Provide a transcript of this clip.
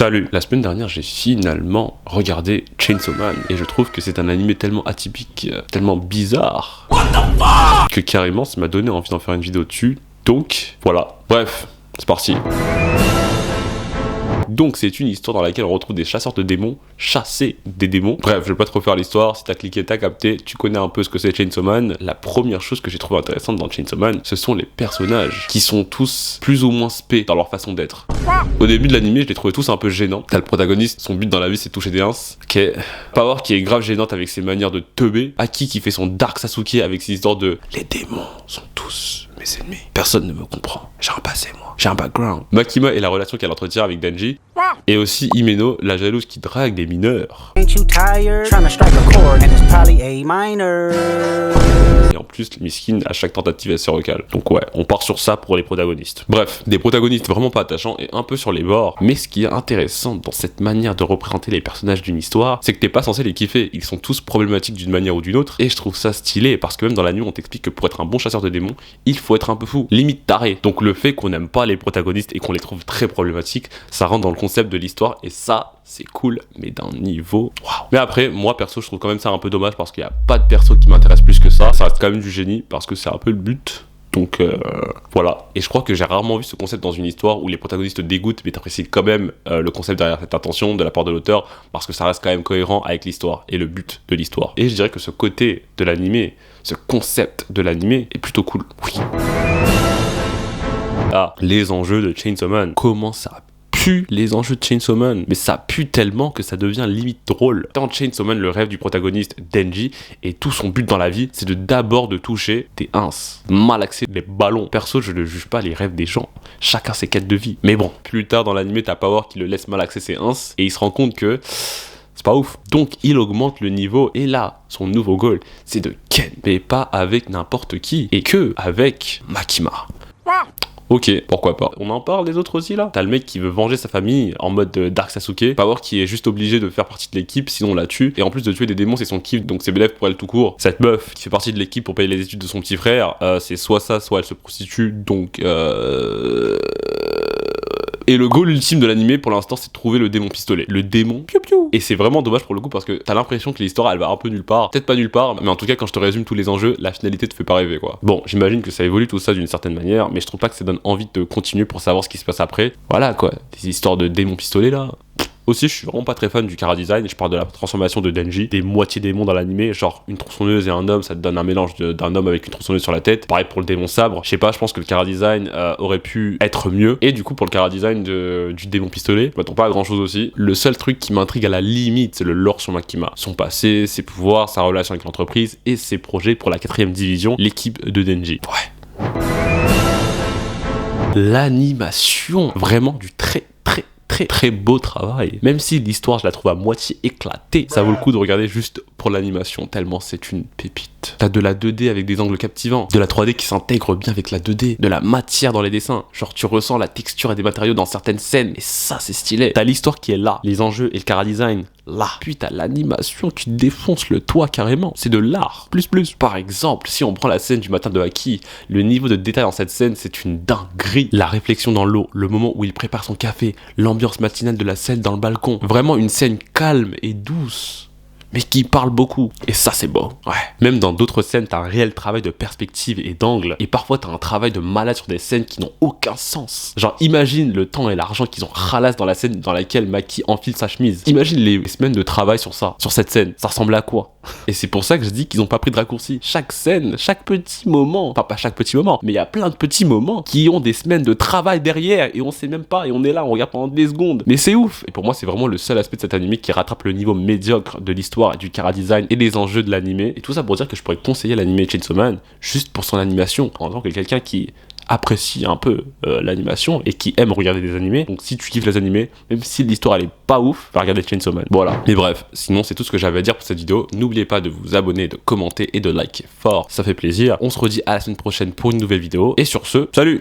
Salut. La semaine dernière, j'ai finalement regardé Chainsaw Man et je trouve que c'est un animé tellement atypique, tellement bizarre que carrément ça m'a donné envie d'en faire une vidéo dessus. Donc voilà. Bref, c'est parti. Donc c'est une histoire dans laquelle on retrouve des chasseurs de démons chasser des démons. Bref, je vais pas trop faire l'histoire, si t'as cliqué, t'as capté, tu connais un peu ce que c'est Chainsaw Man. La première chose que j'ai trouvé intéressante dans Chainsaw Man, ce sont les personnages qui sont tous plus ou moins spé dans leur façon d'être. Au début de l'animé, je les trouvais tous un peu gênants. T'as le protagoniste, son but dans la vie c'est de toucher des ins. Power qui est grave gênante avec ses manières de teubé. Aki qui fait son Dark Sasuke avec ses histoires de les démons sont tous mes ennemis. Personne ne me comprend. J'ai un passé moi. J'ai un background. Makima et la relation qu'elle entretient avec Denji. Et aussi Himeno, la jalouse qui drague des mineurs. Et en plus, Miskin, à chaque tentative, elle se recale. Donc ouais, on part sur ça pour les protagonistes. Bref, des protagonistes vraiment pas attachants et un peu sur les bords. Mais ce qui est intéressant dans cette manière de représenter les personnages d'une histoire, c'est que t'es pas censé les kiffer. Ils sont tous problématiques d'une manière ou d'une autre. Et je trouve ça stylé parce que même dans l'anime, on t'explique que pour être un bon chasseur de démons, il faut être un peu fou, limite taré. Donc le fait qu'on n'aime pas les protagonistes et qu'on les trouve très problématiques, ça rentre dans le concept de l'histoire et ça, c'est cool, mais d'un niveau waouh. Mais après, moi perso, je trouve quand même ça un peu dommage parce qu'il n'y a pas de perso qui m'intéresse plus que ça. Ça reste quand même du génie parce que c'est un peu le but. Donc voilà. Et je crois que j'ai rarement vu ce concept dans une histoire où les protagonistes dégoûtent, mais t'apprécies quand même le concept derrière cette intention de la part de l'auteur parce que ça reste quand même cohérent avec l'histoire et le but de l'histoire. Et je dirais que ce côté de l'animé, ce concept de l'animé est plutôt cool. Oui. Ah, les enjeux de Chainsaw Man. Comment ça pue les enjeux de Chainsaw Man, mais ça pue tellement que ça devient limite drôle. Dans Chainsaw Man, le rêve du protagoniste Denji et tout son but dans la vie, c'est d'abord de toucher des ins, malaxer les ballons. Perso, je ne juge pas les rêves des gens, chacun ses quêtes de vie. Mais bon, plus tard dans l'anime, t'as Power qui le laisse malaxer ses ins et il se rend compte que c'est pas ouf. Donc il augmente le niveau et là, son nouveau goal, c'est de ken, mais pas avec n'importe qui et que avec Makima. Ok, pourquoi pas. On en parle des autres aussi là. T'as le mec qui veut venger sa famille en mode Dark Sasuke. Power qui est juste obligé de faire partie de l'équipe sinon on la tue. Et en plus de tuer des démons c'est son kiff donc c'est bénéfique pour elle tout court. Cette meuf qui fait partie de l'équipe pour payer les études de son petit frère, c'est soit ça soit elle se prostitue donc Et le goal ultime de l'animé pour l'instant c'est de trouver le démon pistolet. Le démon piou piou. Et c'est vraiment dommage pour le coup parce que t'as l'impression que l'histoire elle va un peu nulle part. Peut-être pas nulle part, mais en tout cas quand je te résume tous les enjeux, la finalité te fait pas rêver quoi. Bon, j'imagine que ça évolue tout ça d'une certaine manière, mais je trouve pas que ça donne envie de continuer pour savoir ce qui se passe après. Voilà quoi, des histoires de démon pistolet là. Aussi, je suis vraiment pas très fan du chara design. Je parle de la transformation de Denji, des moitiés démons dans l'animé, genre une tronçonneuse et un homme, ça te donne un mélange d'un homme avec une tronçonneuse sur la tête. Pareil pour le démon sabre. Je sais pas, je pense que le chara design aurait pu être mieux. Et du coup, pour le chara design du démon pistolet, je m'attends pas à grand chose aussi. Le seul truc qui m'intrigue à la limite, c'est le lore sur Makima. Son passé, ses pouvoirs, sa relation avec l'entreprise et ses projets pour la 4ème division, l'équipe de Denji. Ouais. L'animation, vraiment du très beau travail. Même si l'histoire je la trouve à moitié éclatée, ça vaut le coup de regarder juste pour l'animation tellement c'est une pépite. T'as de la 2D avec des angles captivants, de la 3D qui s'intègre bien avec la 2D, de la matière dans les dessins, genre tu ressens la texture et des matériaux dans certaines scènes et ça c'est stylé. T'as l'histoire qui est là, les enjeux et le chara design là, puis t'as l'animation qui défonce le toit carrément, c'est de l'art, plus. Par exemple, si on prend la scène du matin de Aki, le niveau de détail dans cette scène c'est une dinguerie. La réflexion dans l'eau, le moment où il prépare son café, l'ambiance matinale de la scène dans le balcon, vraiment une scène calme et douce, mais qui parle beaucoup. Et ça, c'est beau. Ouais. Même dans d'autres scènes, t'as un réel travail de perspective et d'angle. Et parfois, t'as un travail de malade sur des scènes qui n'ont aucun sens. Genre, imagine le temps et l'argent qu'ils ont ralassé dans la scène dans laquelle Maki enfile sa chemise. Imagine les semaines de travail sur ça, sur cette scène. Ça ressemble à quoi? Et c'est pour ça que je dis qu'ils ont pas pris de raccourci. Chaque scène, chaque petit moment, enfin pas chaque petit moment, mais il y a plein de petits moments qui ont des semaines de travail derrière et on sait même pas et on est là, on regarde pendant des secondes. Mais c'est ouf. Et pour moi, c'est vraiment le seul aspect de cet anime qui rattrape le niveau médiocre de l'histoire, du chara design et des enjeux de l'animé. Et tout ça pour dire que je pourrais conseiller l'animé Chainsaw Man juste pour son animation en tant que quelqu'un qui apprécie un peu l'animation et qui aime regarder des animés. Donc si tu kiffes les animés, même si l'histoire elle est pas ouf, va regarder Chainsaw Man. Voilà. Mais bref, sinon c'est tout ce que j'avais à dire pour cette vidéo. N'oubliez pas de vous abonner, de commenter et de liker fort. Ça fait plaisir. On se redit à la semaine prochaine pour une nouvelle vidéo. Et sur ce, salut!